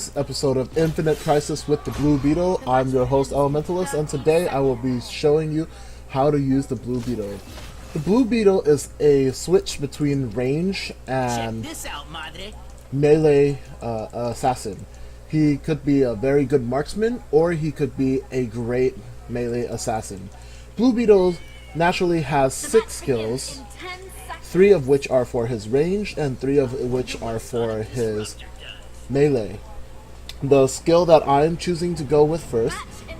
This episode of Infinite Crisis with the Blue Beetle. I'm your host Elementalist, and today I will be showing you how to use the Blue Beetle. The Blue Beetle is a switch between range and melee assassin. He could be a very good marksman, or he could be a great melee assassin. Blue Beetle naturally has 6 skills, 3 of which are for his range and 3 of which are for his melee. The skill that I'm choosing to go with first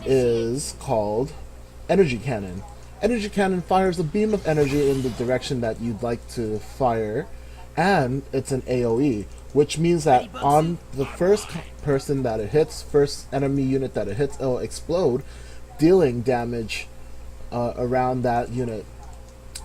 is called Energy Cannon. Energy Cannon fires a beam of energy in the direction that you'd like to fire, and it's an AoE, which means that on the first person that it hits, first enemy unit that it hits, it'll explode, dealing damage around that unit.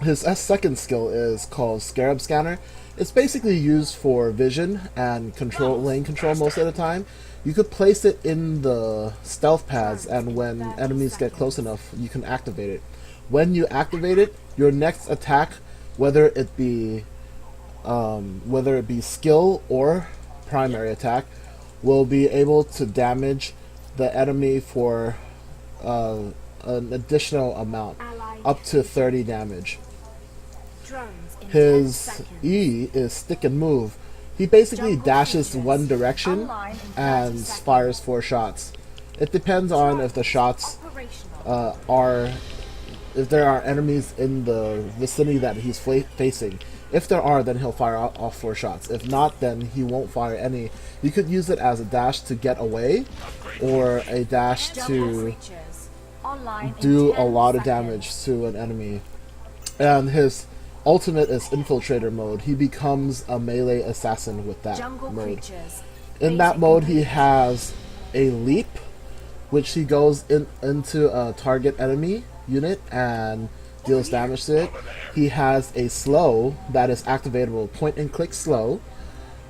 His second skill is called Scarab Scanner. It's basically used for vision and lane control most of the time. You could place it in the stealth pads, and when enemies get close enough, you can activate it. When you activate it, your next attack, whether it be skill or primary attack, will be able to damage the enemy for an additional amount, up to 30 damage. His E is Stick and Move. He basically dashes one direction and fires 4 shots. It depends on if the shots if there are enemies in the vicinity that he's facing. If there are, then he'll fire off 4 shots. If not, then he won't fire any. You could use it as a dash to get away, or a dash to do a lot of damage to an enemy. And his ultimate is Infiltrator mode. He becomes a melee assassin with that mode. In that mode, he has a leap, which he goes into a target enemy unit and deals damage to it. He has a slow that is activatable, point and click slow,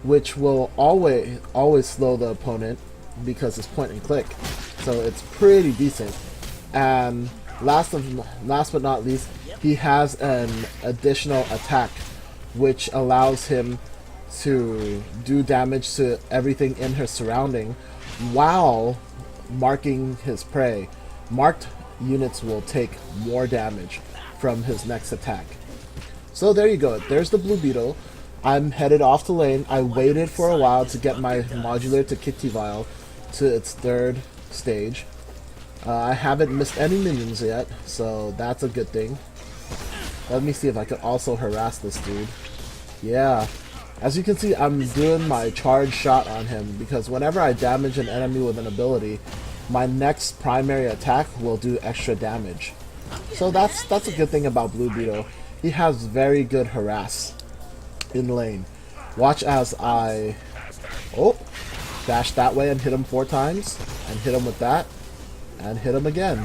which will always slow the opponent because it's point and click. So it's pretty decent. And last but not least, he has an additional attack which allows him to do damage to everything in his surrounding while marking his prey. Marked units will take more damage from his next attack. So there you go. There's the Blue Beetle. I'm headed off to lane. I waited for a while to get my modular to Kitty Vial to its 3rd stage. I haven't missed any minions yet, so that's a good thing. Let me see if I can also harass this dude. Yeah. As you can see, I'm doing my charge shot on him, because whenever I damage an enemy with an ability, my next primary attack will do extra damage. So that's a good thing about Blue Beetle. He has very good harass in lane. Watch as I dash that way and hit him 4 times, and hit him with that, and hit him again.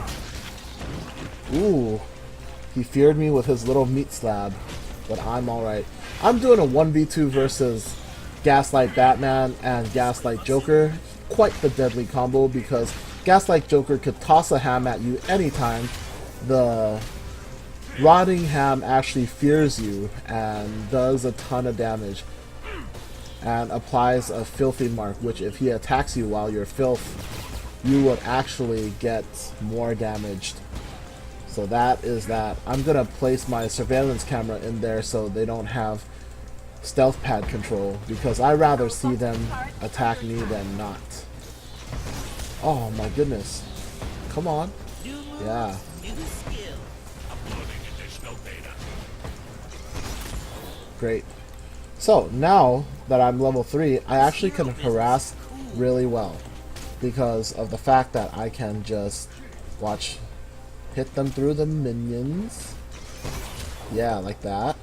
Ooh. He feared me with his little meat slab, but I'm alright. I'm doing a 1v2 versus Gaslight Batman and Gaslight Joker. Quite the deadly combo, because Gaslight Joker could toss a ham at you anytime. The rotting ham actually fears you and does a ton of damage, and applies a filthy mark, which if he attacks you while you're filth, you would actually get more damaged. So that is that. I'm gonna place my surveillance camera in there so they don't have stealth pad control, because I rather see them attack me than not. Oh my goodness. Come on. Yeah. Great. So now that I'm level 3, I actually can harass really well, because of the fact that I can just hit them through the minions. Yeah, like that.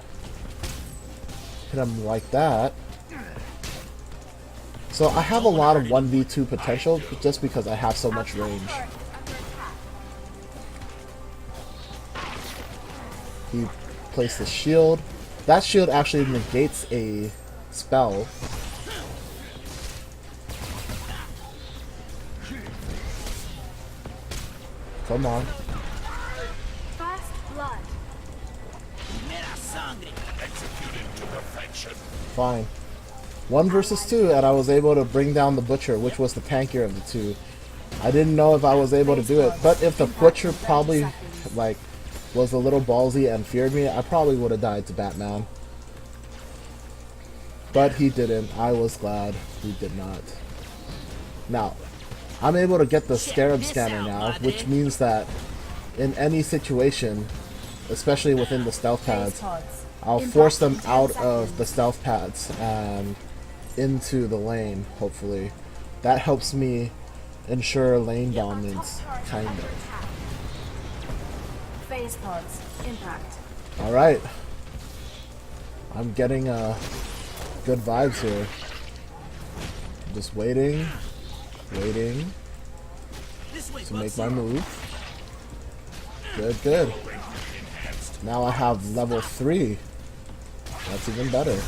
Hit them like that. So I have a lot of 1v2 potential just because I have so much range. He placed the shield. That shield actually negates a spell. Come on. Fine. 1 versus 2, and I was able to bring down the Butcher, which was the tankier of the two. I didn't know if I was able to do it, but if the Butcher probably like was a little ballsy and feared me, I probably would have died to Batman. But he didn't. I was glad he did not. Now, I'm able to get the Scarab Scanner now, which means that in any situation, especially within the stealth pads, I'll force them out of the stealth pads and into the lane, hopefully. That helps me ensure lane dominance, kind of. Phase pods, impact. Alright. I'm getting good vibes here. Just waiting to make my move. Good. Now I have level 3. That's even better.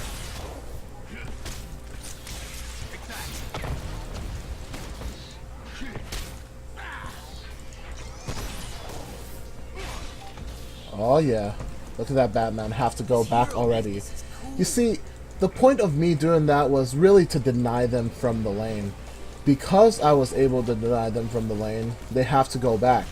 Oh yeah. Look at that Batman. Have to go back already. You see, the point of me doing that was really to deny them from the lane. Because I was able to deny them from the lane, they have to go back.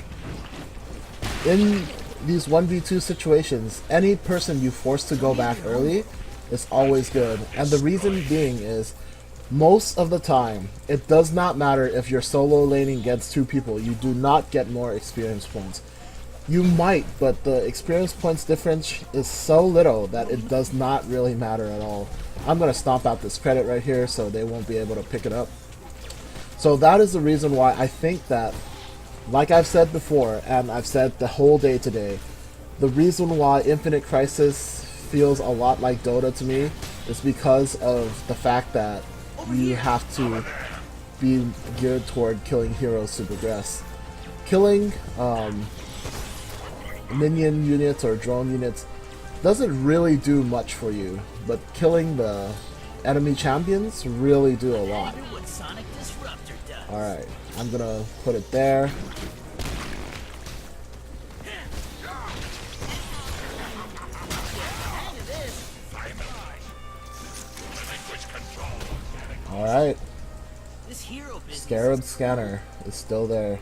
In these 1v2 situations, any person you force to go back early is always good. And the reason being is, most of the time, it does not matter if you're solo laning against 2 people, you do not get more experience points. You might, but the experience points difference is so little that it does not really matter at all. I'm going to stomp out this credit right here so they won't be able to pick it up. So that is the reason why I think that, like I've said before, and I've said the whole day today, the reason why Infinite Crisis feels a lot like Dota to me is because of the fact that you have to be geared toward killing heroes to progress. Killing minion units or drone units doesn't really do much for you, but killing the enemy champions really do a lot. Alright, I'm gonna put it there. Alright. Scarab Scanner is still there.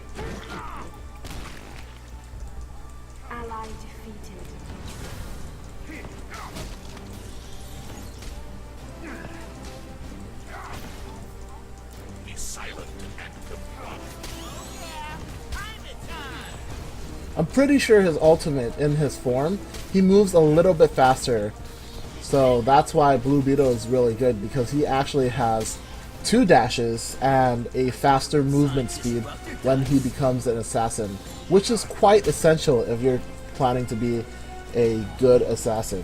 Ally defeated. Be silent and comply. I'm pretty sure his ultimate, in his form, he moves a little bit faster. So that's why Blue Beetle is really good, because he actually has 2 dashes and a faster movement speed when he becomes an assassin, which is quite essential if you're planning to be a good assassin.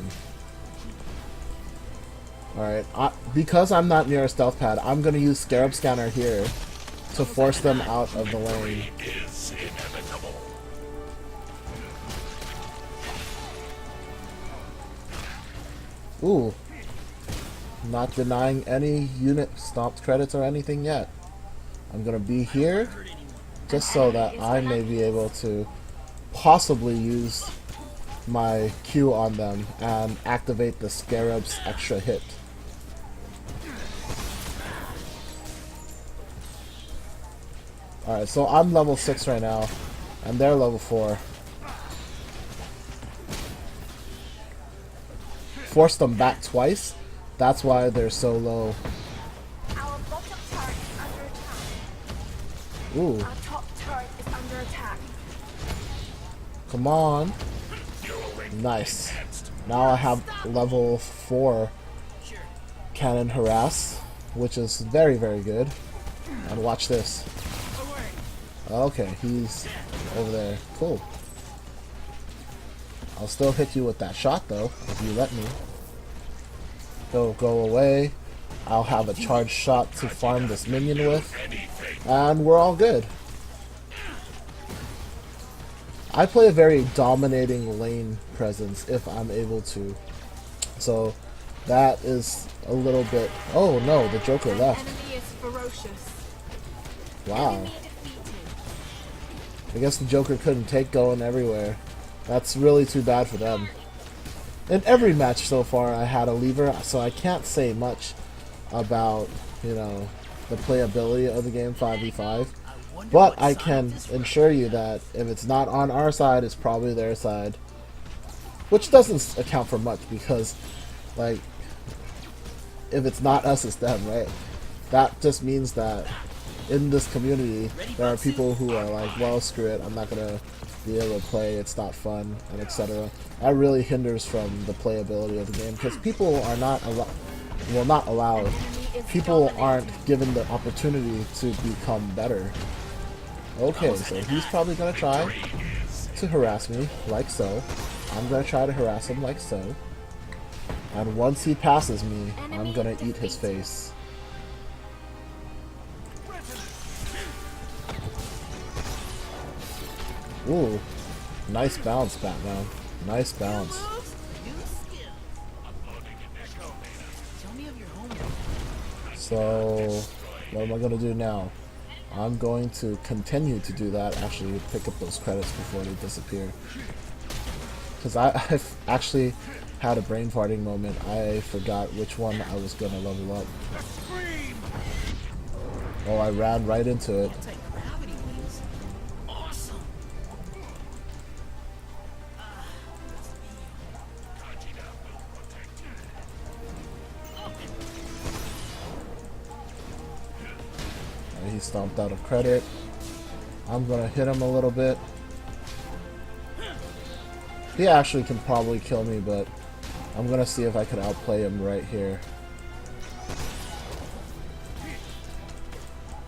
Alright, because I'm not near a stealth pad, I'm going to use Scarab Scanner here to force them out of the lane. Ooh. Not denying any unit stomped credits or anything yet. I'm gonna be here just so that I may be able to possibly use my Q on them and activate the Scarab's extra hit. Alright, so I'm level 6 right now, and they're level 4. Forced them back twice. That's why they're so low. Our bottom turret is under attack. Ooh. Our top turret is under attack. Come on. Nice. Now I have level 4 cannon harass, which is very, very good. And watch this. Okay, he's over there. Cool. I'll still hit you with that shot though, if you let me. Go away. I'll have a charged shot to farm this minion with, and we're all good. I play a very dominating lane presence if I'm able to. So that is a little bit... Oh no, the Joker left. Enemy is ferocious. Wow. Enemy defeated. I guess the Joker couldn't take going everywhere. That's really too bad for them. In every match so far I had a lever, so I can't say much. about, you know, the playability of the game 5v5. But I can assure you that if it's not on our side, it's probably their side. Which doesn't account for much because, like, if it's not us, it's them, right? That just means that in this community, there are people who are like, well, screw it, I'm not gonna be able to play, it's not fun, and etc. That really hinders from the playability of the game because people are not allowed. People aren't given the opportunity to become better. Okay, so he's probably gonna try to harass me, like so. I'm gonna try to harass him, like so. And once he passes me, I'm gonna eat his face. Ooh, nice bounce, Batman. Nice bounce. So, what am I gonna do now? I'm going to continue to do that, actually pick up those credits before they disappear. Because I've actually had a brain farting moment. I forgot which one I was going to level up. Oh, I ran right into it. He stomped out a credit. I'm going to hit him a little bit. He actually can probably kill me, but I'm gonna see if I can outplay him right here.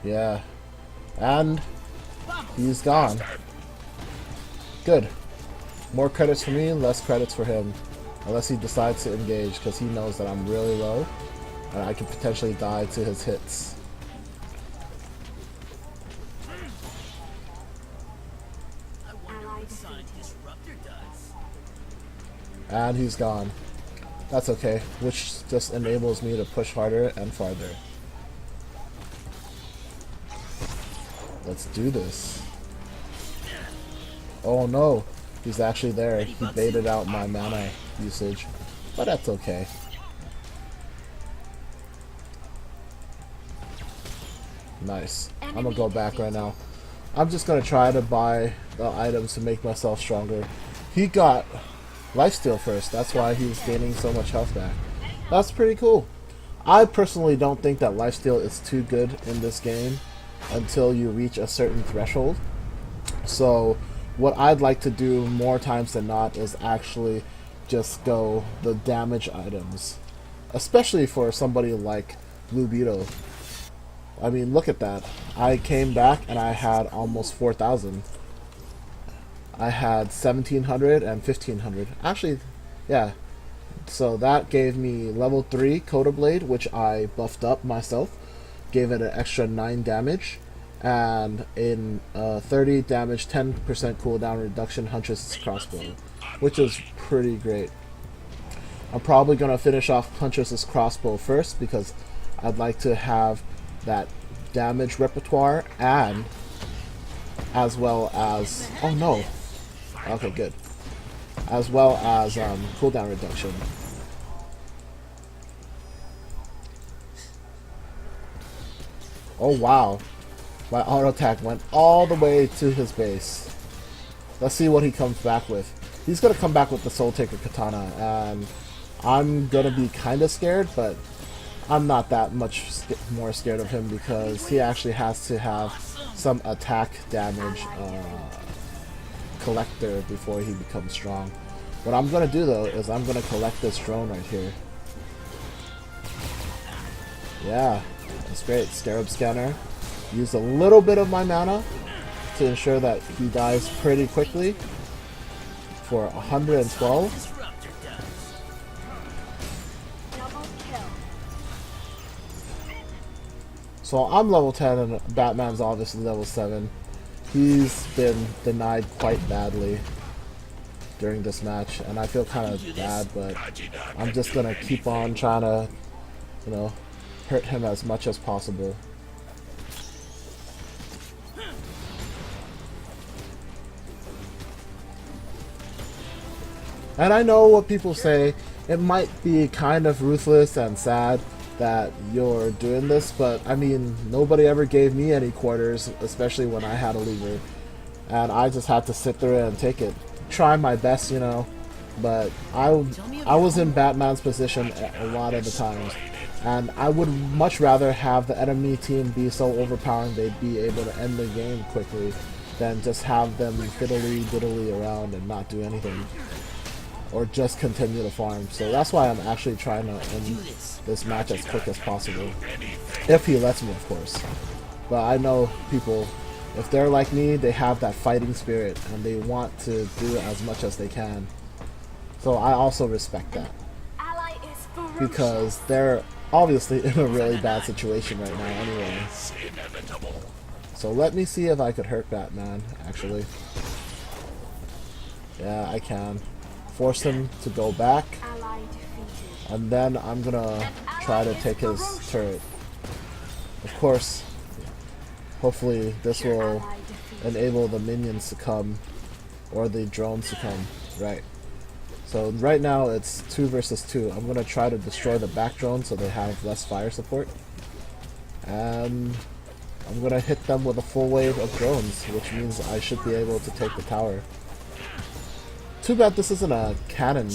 Yeah. And he's gone. Good. More credits for me, less credits for him. Unless he decides to engage, because he knows that I'm really low, and I could potentially die to his hits. And he's gone. That's okay, which just enables me to push harder and farther. Let's do this. Oh no, he's actually there. He baited out my mana usage, but that's okay. Nice. I'm gonna go back right now. I'm just gonna try to buy the items to make myself stronger. He got lifesteal first, that's why he's gaining so much health back. That's pretty cool. I personally don't think that lifesteal is too good in this game until you reach a certain threshold. So what I'd like to do more times than not is actually just go the damage items. Especially for somebody like Blue Beetle. I mean, look at that. I came back and I had almost 4,000. I had 1,700 and 1,500. Actually, yeah. So that gave me level 3 Coda Blade, which I buffed up myself. Gave it an extra 9 damage. And in 30 damage, 10% cooldown reduction, Huntress Crossbow. Which is pretty great. I'm probably going to finish off Huntress's Crossbow first, because I'd like to have that damage repertoire, and as well as... oh no! Okay, good. As well as cooldown reduction. Oh wow. My auto attack went all the way to his base. Let's see what he comes back with. He's gonna come back with the Soul Taker Katana, and I'm gonna be kinda scared, but I'm not that much more scared of him because he actually has to have some attack damage collector before he becomes strong. What I'm gonna do though is I'm gonna collect this drone right here. Yeah, that's great. Scarab Scanner. Use a little bit of my mana to ensure that he dies pretty quickly for 112. So I'm level 10 and Batman's obviously level 7. He's been denied quite badly during this match, and I feel kind of bad, but I'm just gonna keep on trying to, you know, hurt him as much as possible. And I know what people say, it might be kind of ruthless and sad, that you're doing this, but I mean, nobody ever gave me any quarters, especially when I had a lever. And I just had to sit there and take it. Try my best, you know. But I was in Batman's position a lot of the times. And I would much rather have the enemy team be so overpowering they'd be able to end the game quickly than just have them fiddly-diddly around and not do anything. Or just continue to farm. So that's why I'm actually trying to end this match as quick as possible. If he lets me, of course. But I know people, if they're like me, they have that fighting spirit and they want to do as much as they can. So I also respect that. Ally is ferocious. Because they're obviously in a really bad situation right now anyway. So let me see if I could hurt Batman, actually. Yeah, I can. Force him to go back. Ally defeated. And then I'm gonna try to take his turret. Of course, hopefully this will Ally defeated. enable the minions to come, or the drones to come. Right. So right now it's 2 versus 2. I'm gonna try to destroy the back drone so they have less fire support. And I'm gonna hit them with a full wave of drones, which means I should be able to take the tower. Too bad this isn't a cannon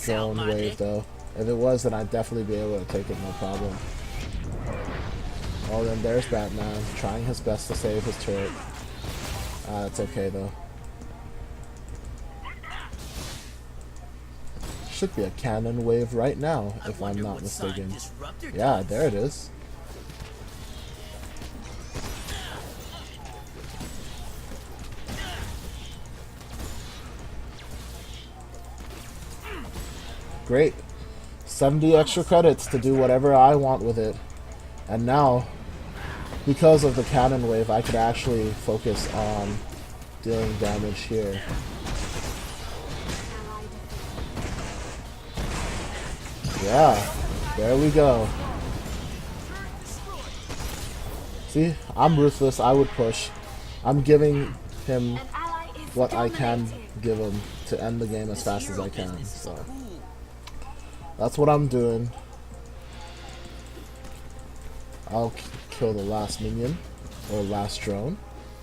drone wave though. If it was, then I'd definitely be able to take it, no problem. Oh, then there's Batman, trying his best to save his turret. It's okay though. Should be a cannon wave right now, if I'm not mistaken. Yeah, there it is. Great. 70 extra credits to do whatever I want with it. And now, because of the cannon wave, I could actually focus on dealing damage here. Yeah, there we go. See, I'm ruthless, I would push. I'm giving him An ally is what I can dominating. give him to end the game as fast as I can, so that's what I'm doing. I'll kill the last minion, or last drone.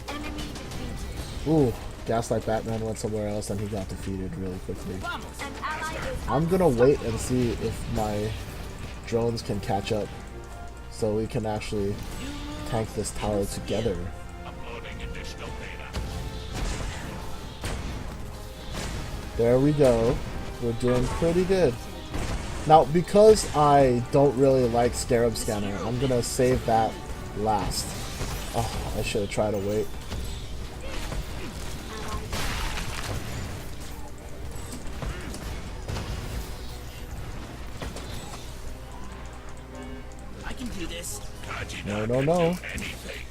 Enemy defeated. Ooh, Gaslight Batman went somewhere else and he got defeated really quickly. An ally is I'm gonna wait and see if my drones can catch up so we can actually tank this tower together. Uploading additional data. There we go. We're doing pretty good. Now, because I don't really like Scarab Scanner, I'm gonna save that last. Oh, I should have tried to wait. I can do this. No, no, no. Anything.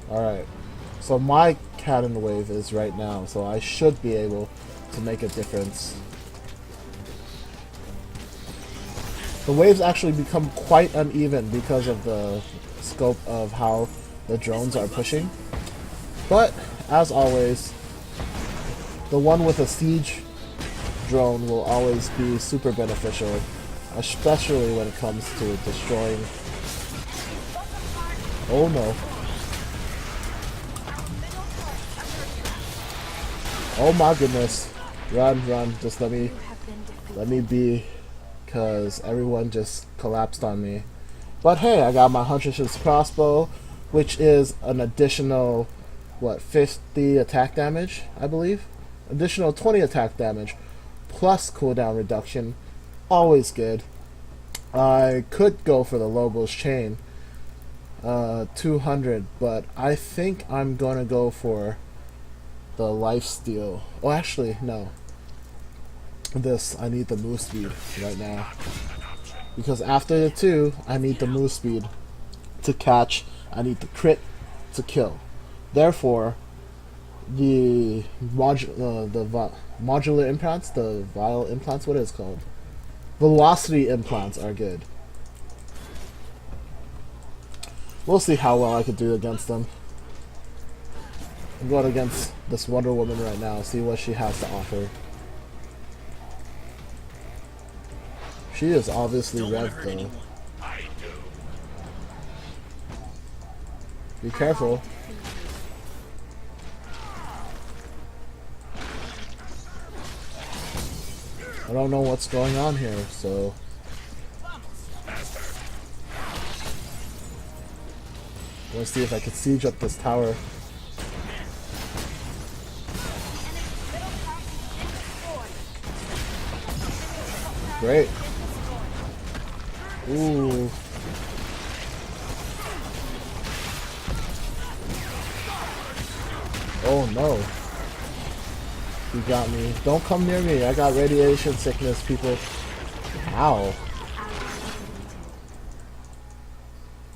Alright. So my cannon wave is right now, so I should be able to make a difference. The waves actually become quite uneven because of the scope of how the drones are pushing. But, as always, the one with a siege drone will always be super beneficial, especially when it comes to destroying... Oh no. Oh my goodness. Run, run. Just let me be, because everyone just collapsed on me. But hey, I got my Huntress's crossbow, which is an additional, what, 50 attack damage, I believe? Additional 20 attack damage, plus cooldown reduction. Always good. I could go for the Lobo's chain, 200, but I think I'm gonna go for the lifesteal. Oh, actually, no. This, I need the move speed right now. Because after the 2, I need the move speed to catch. I need the crit to kill. Therefore, the modular implants, the vial implants, what is it called? Velocity implants are good. We'll see how well I could do against them. I'm going against this Wonder Woman right now, see what she has to offer. She is obviously Don't want red to hurt though. anyone. I do. Be careful. I don't know what's going on here, so let's see if I can siege up this tower. Great. Ooh. Oh no. You got me. Don't come near me. I got radiation sickness, people. Ow.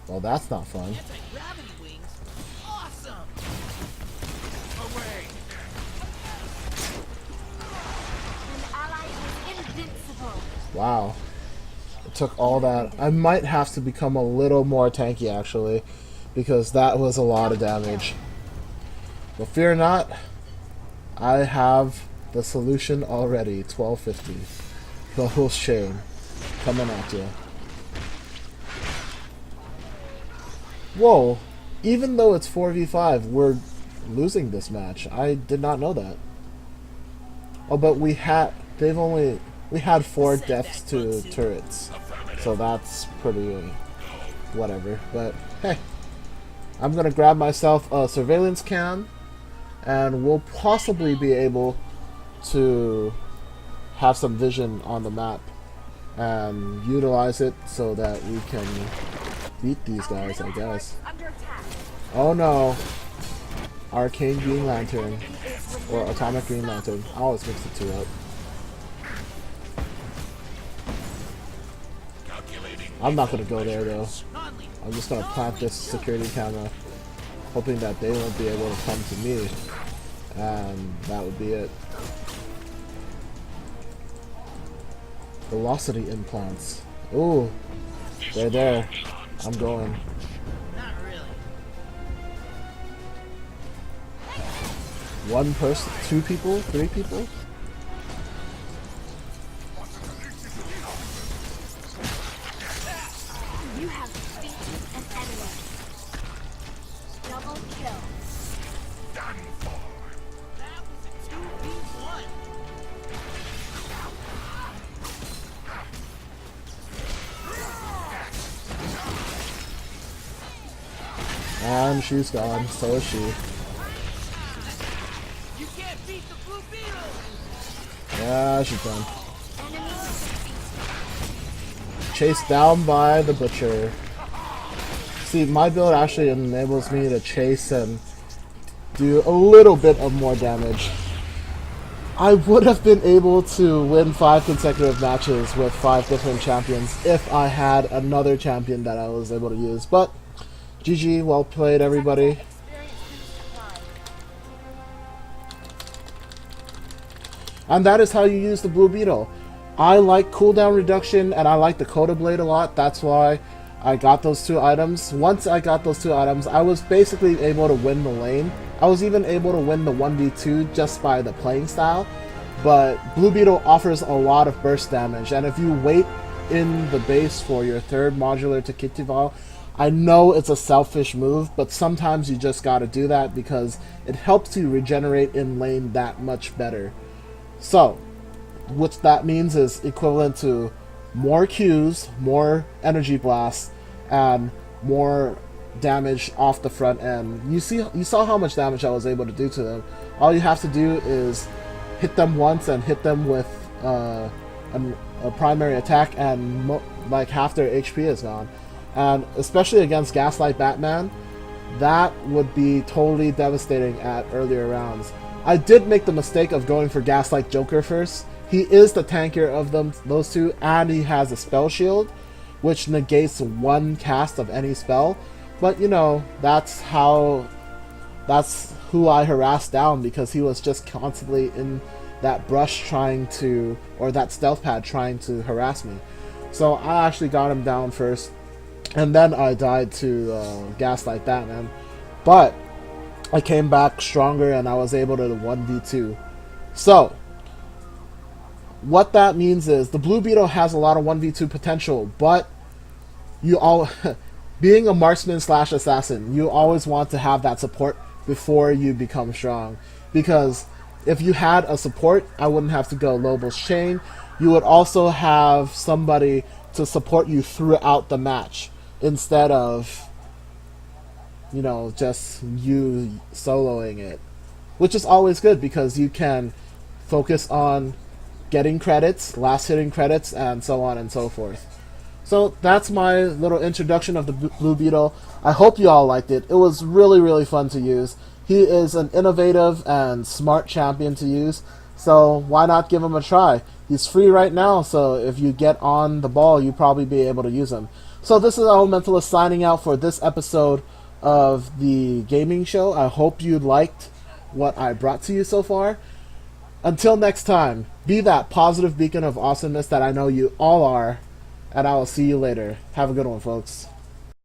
Well, that's not fun. Anti-gravity wings? Awesome! Away! An ally is invincible. Wow. It took all that. I might have to become a little more tanky, actually, because that was a lot of damage. But fear not, I have the solution already. 1250. The whole shame coming at you. Whoa. Even though it's 4v5, we're losing this match. I did not know that. Oh, but we had 4 deaths to turrets. So that's pretty whatever. But hey, I'm gonna grab myself a surveillance cam, and we'll possibly be able to have some vision on the map and utilize it so that we can beat these guys, I guess. Under attack. Oh no. Arcane Green Lantern. Or Atomic Green Lantern. I always mix the two up. I'm not gonna go there though. I'm just gonna plant this security camera, hoping that they won't be able to come to me. And that would be it. Velocity implants. Ooh. They're there. I'm going. Not really. One person, 2 people, 3 people? You have defeated an enemy. Double kill. Done for. That was a 2v1. And she's gone, so is she. You can't beat the Blue Beetle! Yeah, she's done. Enemy defeated. Chased down by the butcher. See, my build actually enables me to chase and do a little bit of more damage. I would have been able to win 5 consecutive matches with 5 different champions if I had another champion that I was able to use, but GG, well played everybody. And that is how you use the Blue Beetle. I like cooldown reduction and I like the Coda Blade a lot. That's why I got those 2 items. Once I got those 2 items, I was basically able to win the lane. I was even able to win the 1v2 just by the playing style. But Blue Beetle offers a lot of burst damage, and if you wait in the base for your 3rd modular to Kitival, I know it's a selfish move, but sometimes you just gotta do that because it helps you regenerate in lane that much better. So, what that means is equivalent to more Qs, more energy blasts, and more damage off the front end. You saw how much damage I was able to do to them. All you have to do is hit them once and hit them with a primary attack, and like half their HP is gone. And especially against Gaslight Batman, that would be totally devastating at earlier rounds. I did make the mistake of going for Gaslight Joker first. He is the tankier of those 2, and he has a spell shield, which negates 1 cast of any spell. But you know, that's who I harassed down, because he was just constantly in that brush trying to, or that stealth pad trying to harass me. So I actually got him down first. And then I died to Gaslight Batman. But I came back stronger and I was able to 1v2. So, what that means is the Blue Beetle has a lot of 1v2 potential, but you all, being a marksman slash assassin, you always want to have that support before you become strong. Because if you had a support, I wouldn't have to go Lobel's Chain. You would also have somebody to support you throughout the match instead of, you know, just you soloing it. Which is always good because you can focus on getting credits, last hitting credits, and so on and so forth. So that's my little introduction of the Blue Beetle. I hope you all liked it. It was really, really fun to use. He is an innovative and smart champion to use, so why not give him a try? He's free right now, so if you get on the ball, you'll probably be able to use him. So this is Elementalist signing out for this episode of the gaming show. I hope you liked what I brought to you so far. Until next time, be that positive beacon of awesomeness that I know you all are, and I will see you later. Have a good one, folks.